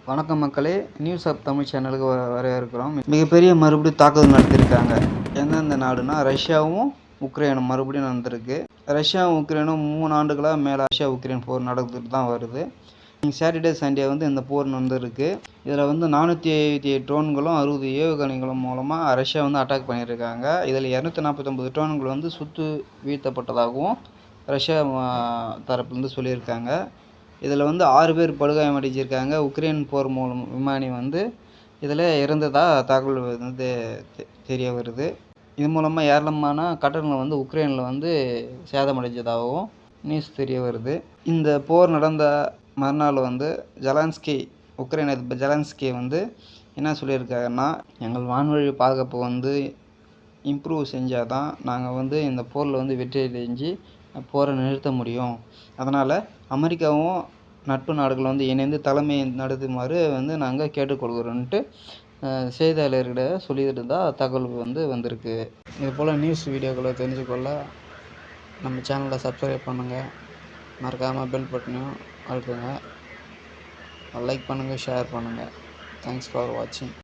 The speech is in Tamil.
வணக்கம் மக்களே, நியூஸ் ஆப் தமிழ் சேனலுக்கு வரவேற்கிறோம். மிகப்பெரிய மறுபடியும் தாக்குதல் நடத்தியிருக்காங்க. எந்தெந்த நாடுனா ரஷ்யாவும் உக்ரைனும் மறுபடியும் நடந்திருக்கு. ரஷ்யாவும் உக்ரைனும் 3 ஆண்டுகளாக மேலே ரஷ்யா உக்ரைன் போர் நடந்துட்டு தான் வருது. சாட்டர்டே சண்டே இந்த போர் நடந்திருக்கு. இதில் 458 ட்ரோன்களும் 60 ஏவுகணைகளும் மூலமாக ரஷ்யா அட்டாக் பண்ணியிருக்காங்க. இதில் 249 ட்ரோன்கள் சுட்டு வீழ்த்தப்பட்டதாகவும் ரஷ்யா தரப்புலேருந்து சொல்லியிருக்காங்க. இதில் 6 பேர் படுகாயம் அடைஞ்சிருக்காங்க. உக்ரைன் போர் மூலம் விமானி இதில் இறந்ததாக தகவல் தெரிய வருது. இது மூலமாக ஏராளமான கட்டடங்கள் உக்ரைனில் சேதமடைஞ்சதாகவும் நியூஸ் தெரிய வருது. இந்த போர் நடந்த மறுநாள் ஜெலன்ஸ்கி உக்ரைன் அதிபர் ஜெலன்ஸ்கி என்ன சொல்லியிருக்காருன்னா, எங்கள் வான்வழி பாதுகாப்பு இம்ப்ரூவ் செஞ்சால் தான் நாங்கள் இந்த போரில் வெற்றி அடைஞ்சு போரை நிறுத்த முடியும். அதனால் அமெரிக்காவும் நட்பு நாடுகள் இணைந்து தலைமை நடத்துமாறு நாங்கள் கேட்டுக்கொள்கிறோன்ட்டு செய்தியாளர்கிட்ட சொல்லிட்டு தான் தகவல் வந்திருக்கு. இதுபோல் நியூஸ் வீடியோக்களை தெரிஞ்சுக்கொள்ள நம்ம சேனலை சப்ஸ்கிரைப் பண்ணுங்கள். மறக்காமல் பெல் பட்டனையும் அழுத்துங்க. லைக் பண்ணுங்கள், ஷேர் பண்ணுங்கள். தேங்க்ஸ் ஃபார் வாட்சிங்.